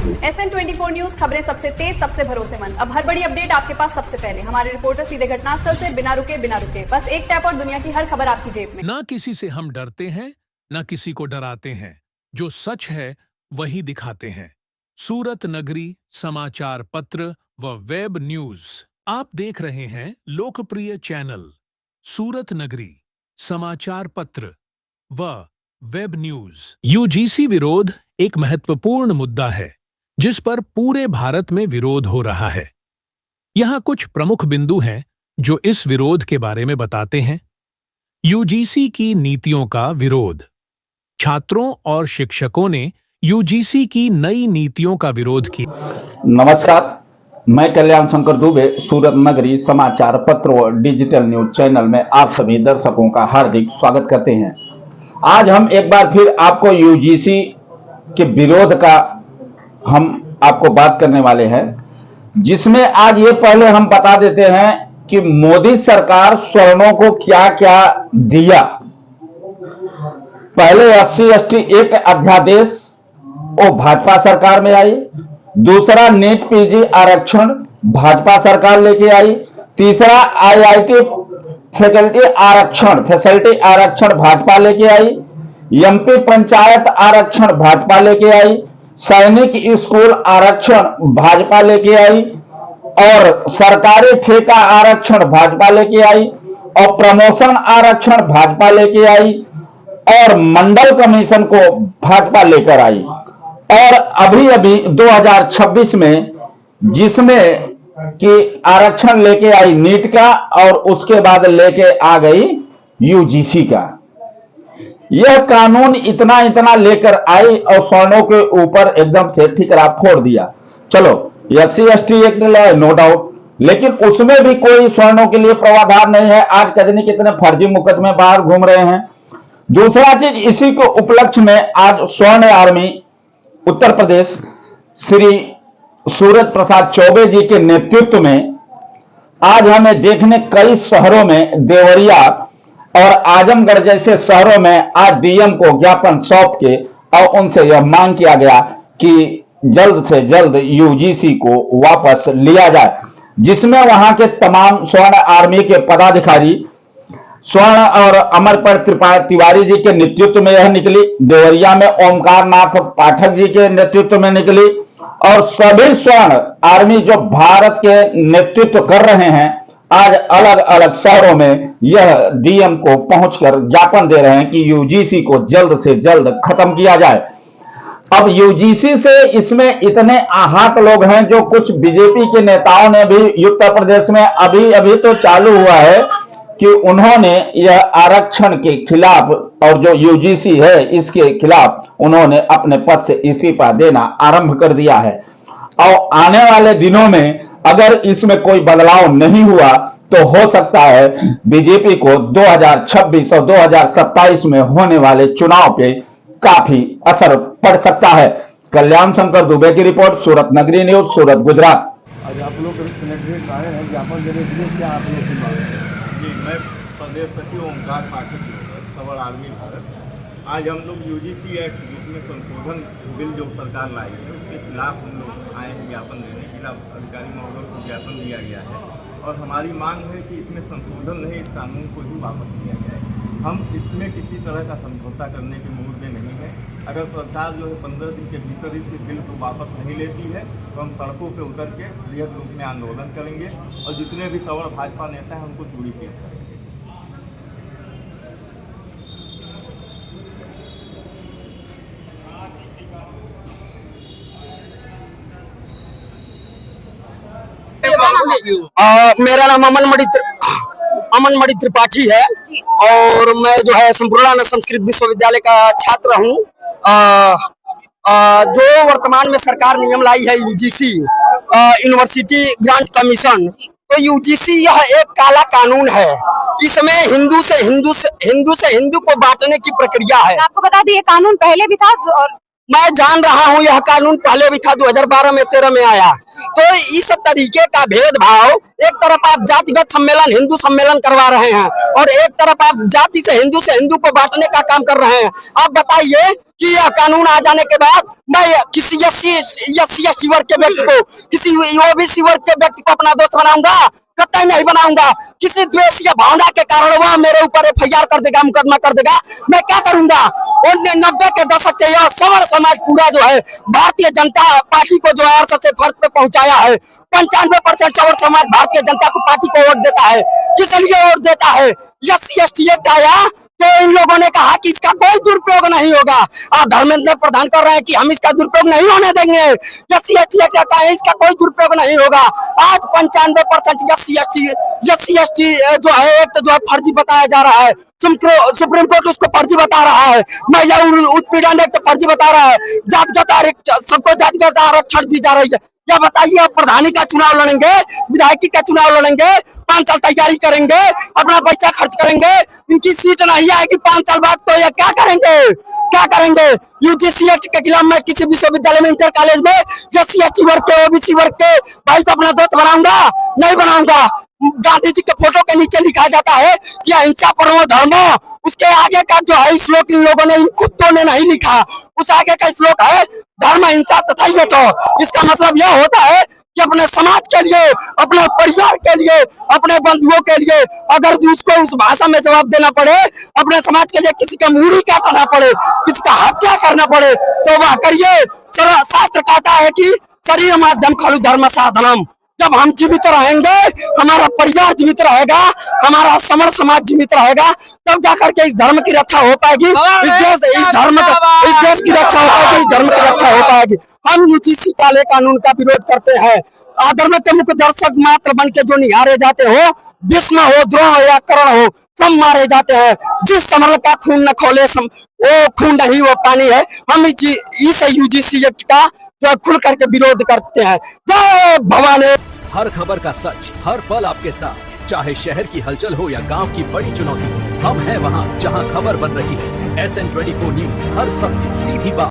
SN24 news, खबरें सबसे तेज, सबसे भरोसेमंद। अब हर बड़ी अपडेट आपके पास सबसे पहले। हमारे रिपोर्टर सीधे घटनास्थल से बिना रुके बस एक टैप और दुनिया की हर खबर आपकी जेब में। ना किसी से हम डरते हैं, ना किसी को डराते हैं। जो सच है वही दिखाते हैं। सूरत नगरी समाचार पत्र व वेब न्यूज। आप देख रहे हैं लोकप्रिय चैनल सूरत नगरी समाचार पत्र व वेब न्यूज। यूजीसी विरोध एक महत्वपूर्ण मुद्दा है जिस पर पूरे भारत में विरोध हो रहा है। यहाँ कुछ प्रमुख बिंदु हैं जो इस विरोध के बारे में बताते हैं। यूजीसी की नीतियों का विरोध। छात्रों और शिक्षकों ने यूजीसी की नई नीतियों का विरोध किया। नमस्कार, मैं कल्याण शंकर दुबे सूरत नगरी समाचार पत्र और डिजिटल न्यूज चैनल में आप सभी दर्शकों का हार्दिक स्वागत करते हैं। आज हम एक बार फिर आपको यूजीसी के विरोध का हम आपको बात करने वाले हैं, जिसमें आज ये पहले हम बता देते हैं कि मोदी सरकार स्वर्णों को क्या क्या दिया। पहले SC/ST एक अध्यादेश वो भाजपा सरकार में आई। दूसरा नीट PG आरक्षण भाजपा सरकार लेके आई। तीसरा IIT फैकल्टी आरक्षण भाजपा लेके आई। MP पंचायत आरक्षण भाजपा लेके आई। सैनिक स्कूल आरक्षण भाजपा लेके आई और सरकारी ठेका आरक्षण भाजपा लेके आई और प्रमोशन आरक्षण भाजपा लेके आई और मंडल कमीशन को भाजपा लेकर आई। और अभी अभी 2026 में जिसमें कि आरक्षण लेके आई नीट का और उसके बाद लेके आ गई यूजीसी का। यह कानून इतना लेकर आई और स्वर्णों के ऊपर एकदम से ठिकरा फोड़ दिया। चलो SC/ST एक्ट लाए, नो डाउट, लेकिन उसमें भी कोई स्वर्णों के लिए प्रावधान नहीं है। आज कजनी कितने फर्जी मुकदमे बाहर घूम रहे हैं। दूसरा चीज, इसी को उपलक्ष्य में आज स्वर्ण आर्मी उत्तर प्रदेश श्री सूरत प्रसाद चौबे जी के नेतृत्व में आज हमें देखने कई शहरों में, देवरिया और आजमगढ़ जैसे शहरों में आज DM को ज्ञापन सौंप के और उनसे यह मांग किया गया कि जल्द से जल्द यूजीसी को वापस लिया जाए, जिसमें वहां के तमाम स्वर्ण आर्मी के पदाधिकारी स्वर्ण और अमरपर तिवारी जी के नेतृत्व में यह निकली। देवरिया में ओमकार नाथ पाठक जी के नेतृत्व में निकली और सभी स्वर्ण आर्मी जो भारत के नेतृत्व कर रहे हैं आज अलग अलग शहरों में यह DM को पहुंचकर ज्ञापन दे रहे हैं कि यूजीसी को जल्द से जल्द खत्म किया जाए। अब यूजीसी से इसमें इतने आहत लोग हैं, जो कुछ बीजेपी के नेताओं ने भी उत्तर प्रदेश में अभी तो चालू हुआ है कि उन्होंने यह आरक्षण के खिलाफ और जो यूजीसी है इसके खिलाफ उन्होंने अपने पद से इस्तीफा देना आरंभ कर दिया है। और आने वाले दिनों में अगर इसमें कोई बदलाव नहीं हुआ तो हो सकता है बीजेपी को 2026 और 2027 में होने वाले चुनाव पे काफी असर पड़ सकता है। कल्याण शंकर दुबे की रिपोर्ट, सूरत नगरी न्यूज, सूरत, गुजरात। आज आप लोग कलेक्ट्रेट आए हैं ज्ञापन देने के लिए, क्या आप लोग की मांग है? जी, मैं प्रदेश सचिव ओमकार पाठक सवर आर्मी भारत। आज हम लोग यूजीसी एक्ट जिसमें संशोधन बिल जो सरकार लाई है उसके खिलाफ हम लोग आए हैं ज्ञापन देने। जिला अधिकारी महोदय को ज्ञापन दिया गया है और हमारी मांग है कि इसमें संशोधन नहीं, इस कानून को ही वापस लिया जाए। हम इसमें किसी तरह का समझौता करने के मूड में नहीं है। अगर सरकार जो है 15 दिन के भीतर इस बिल को वापस नहीं लेती है तो हम सड़कों पर उतर के बृहद रूप में आंदोलन करेंगे और जितने भी सवर्ण भाजपा नेता हैं उनको चूड़ी पेश करेंगे। मेरा नाम अमन मणि त्रिपाठी है और मैं जो है संपूर्णानंद संस्कृत विश्वविद्यालय का छात्र हूँ। जो वर्तमान में सरकार नियम लाई है यूजीसी यूनिवर्सिटी ग्रांट कमीशन, तो यूजीसी यह एक काला कानून है। इसमें हिंदू से हिंदू को बांटने की प्रक्रिया है। आपको बता दूं ये कानून पहले भी था और मैं जान रहा हूं, यह कानून पहले भी था, 2012 में 13 में आया। तो इस तरीके का भेदभाव, एक तरफ आप जातिगत सम्मेलन हिंदू सम्मेलन करवा रहे हैं और एक तरफ आप जाति से हिंदू को बांटने का काम कर रहे हैं। आप बताइए कि यह कानून आ जाने के बाद मैं किसी SC वर्ग के व्यक्ति को, किसी OBC वर्ग के व्यक्ति को अपना दोस्त बनाऊंगा? कतई नहीं बनाऊंगा। किसी द्वेष या भावना के कारण वह मेरे ऊपर FIR कर देगा, मुकदमा कर देगा, मैं क्या करूंगा? 90 के दशक से यह सवर्ण समाज पूरा जो है भारतीय जनता पार्टी को जो है अर्श से फर्श पे पहुंचाया है। 95% सवर्ण समाज भारतीय जनता पार्टी को वोट देता है। किस लिए वोट देता है? SC एक्ट आया तो इन लोगों ने कहा कि इसका कोई दुरुपयोग नहीं होगा। धर्मेंद्र प्रधान कर रहे हैं कि हम इसका दुरुपयोग नहीं होने देंगे। SC एक्ट का है, इसका कोई दुरुपयोग नहीं होगा। आज 95% SC जो है एक जो है फर्जी बताया जा रहा है। सुप्रीम कोर्ट उसको फर्जी बता रहा है। महिला उत्पीड़न एक्ट फर्जी बता रहा है। जातिगत सबको जातिगत आरक्षण दी जा रही है। क्या बताइए, आप प्रधानी का चुनाव लड़ेंगे, विधायकी का चुनाव लड़ेंगे, 5 साल तैयारी करेंगे, अपना पैसा खर्च करेंगे, इनकी सीट नहीं आएगी 5 साल बाद तो ये क्या करेंगे? क्या करेंगे? UGC एक्ट के खिलाफ मैं किसी विश्वविद्यालय में, इंटर कॉलेज में SC वर्ग के, OBC वर्ग के भाई को अपना दोस्त बनाऊंगा? नहीं बनाऊंगा। गांधी जी के फोटो के नीचे लिखा जाता है कि अहिंसा परमो धर्मो, उसके आगे का जो है श्लोक इन लोगों ने, इन कुत्तों ने नहीं लिखा। उस आगे का श्लोक है धर्म अहिंसा तथा बचो। इसका मतलब यह होता है कि अपने समाज के लिए, अपने परिवार के लिए, अपने बंधुओं के लिए अगर उसको उस भाषा में जवाब देना पड़े, अपने समाज के लिए किसी का मूड़ी काटना पड़े, किसी का हत्या करना पड़े, तो वह करिए। शास्त्र कहता है कि शरीर माध्यम खलु धर्म साधनम। जब हम जीवित रहेंगे, हमारा परिवार जीवित रहेगा, हमारा समर समाज जीवित रहेगा, तब जाकर के इस धर्म की रक्षा हो पाएगी, इस देश की रक्षा हो पाएगी, इस धर्म की रक्षा हो पाएगी। हम UGC काले कानून का विरोध करते हैं। आदर के मुख्य दर्शक मात्र बन के जो निहारे जाते हो, भीष्म हो, द्रोण या कर्ण हो, सब मारे जाते हैं। जिस समर का खून न खोले वो खून नहीं, वो पानी है। हम इस UGC एक्ट का जो खुल करके विरोध करते हैं। जय भवानी। हर खबर का सच हर पल आपके साथ, चाहे शहर की हलचल हो या गांव की बड़ी चुनौती, हम हैं वहां जहां खबर बन रही है। SN24 न्यूज, हर सत्य सीधी बात।